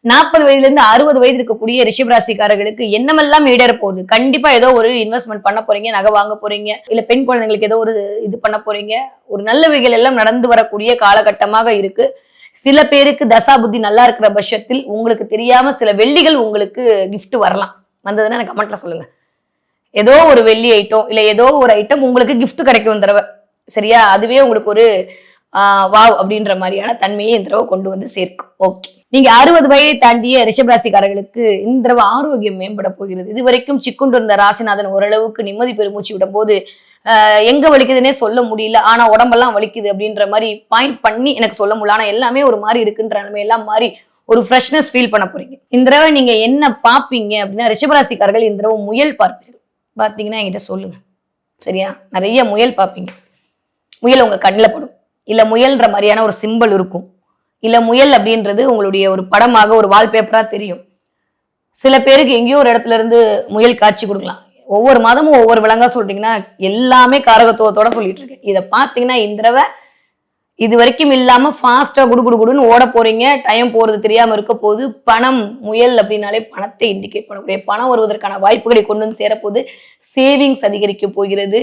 40 வயதுல இருந்து 60 வயது இருக்கக்கூடிய ரிஷபராசிக்காரர்களுக்கு என்னமெல்லாம் ஈடேற போகுது. கண்டிப்பா ஏதோ ஒரு இன்வெஸ்ட்மெண்ட் பண்ண போறீங்க, நகை வாங்க போறீங்க, இல்ல பெண் குழந்தைங்களுக்கு ஏதோ ஒரு இது பண்ண போறீங்க. ஒரு நல்லவைகள் எல்லாம் நடந்து வரக்கூடிய காலகட்டமாக இருக்கு. சில பேருக்கு தசா புத்தி நல்லா இருக்கிற பட்சத்தில் உங்களுக்கு தெரியாம சில வெள்ளிகள் உங்களுக்கு கிஃப்ட் வரலாம். வந்ததுன்னா எனக்கு கமெண்ட்ல சொல்லுங்க. ஏதோ ஒரு வெள்ளி ஐட்டம் இல்ல ஏதோ ஒரு ஐட்டம் உங்களுக்கு கிஃப்ட் கிடைக்கும் தடவை. சரியா? அதுவே உங்களுக்கு ஒரு வாவ் அப்படின்ற மாதிரியான தன்மையை இந்த தடவை கொண்டு வந்து சேர்க்கும். ஓகே. நீங்க 60 வயதை தாண்டிய ரிஷபராசிக்காரர்களுக்கு இந்த தடவை ஆரோக்கியம் மேம்பட போகிறது. இதுவரைக்கும் சிக்குண்டு இருந்த ராசிநாதன் ஓரளவுக்கு நிம்மதி பெருமூச்சு விடும் போது எங்க வலிக்குதுன்னே சொல்ல முடியல. ஆனா உடம்பெல்லாம் வலிக்குது அப்படின்ற மாதிரி பாயிண்ட் பண்ணி எனக்கு சொல்ல முடியல. ஆனா எல்லாமே ஒரு மாதிரி இருக்குன்ற நிலைமையெல்லாம் மாறி ஒரு ஃப்ரெஷ்னஸ் ஃபீல் பண்ண போறீங்க. இந்த தடவை நீங்க என்ன பாப்பீங்க அப்படின்னா ரிஷபராசிக்காரர்கள் இந்த தடவை முயல் பார்ப்பீர்கள். பாத்தீங்கன்னா என்கிட்ட சொல்லுங்க. சரியா? நிறைய முயல் பார்ப்பீங்க. முயல் உங்க கண்ணில் படும். இல்ல முயல்ன்ற மாதிரியான ஒரு சிம்பிள் இருக்கும். இல்ல முயல் அப்படின்றது உங்களுடைய ஒரு படமாக ஒரு வால்பேப்பரா தெரியும். சில பேருக்கு எங்கேயோ ஒரு இடத்துல இருந்து முயல் காட்சி கொடுக்கலாம். ஒவ்வொரு மாதமும் ஒவ்வொரு விலங்கா சொல்லிட்டீங்கன்னா எல்லாமே காரகத்துவத்தோட சொல்லிட்டு இருக்கேன். இதை பார்த்தீங்கன்னா இந்த தடவை இது வரைக்கும் இல்லாம ஃபாஸ்டா குடுன்னு ஓட போறீங்க. டைம் போறது தெரியாம இருக்க போது. பணம் முயல் அப்படின்னாலே பணத்தை இண்டிகேட் பண்ணக்கூடிய பணம் வருவதற்கான வாய்ப்புகளை கொண்டு வந்து சேரப்போது. சேவிங்ஸ் அதிகரிக்க போகிறது.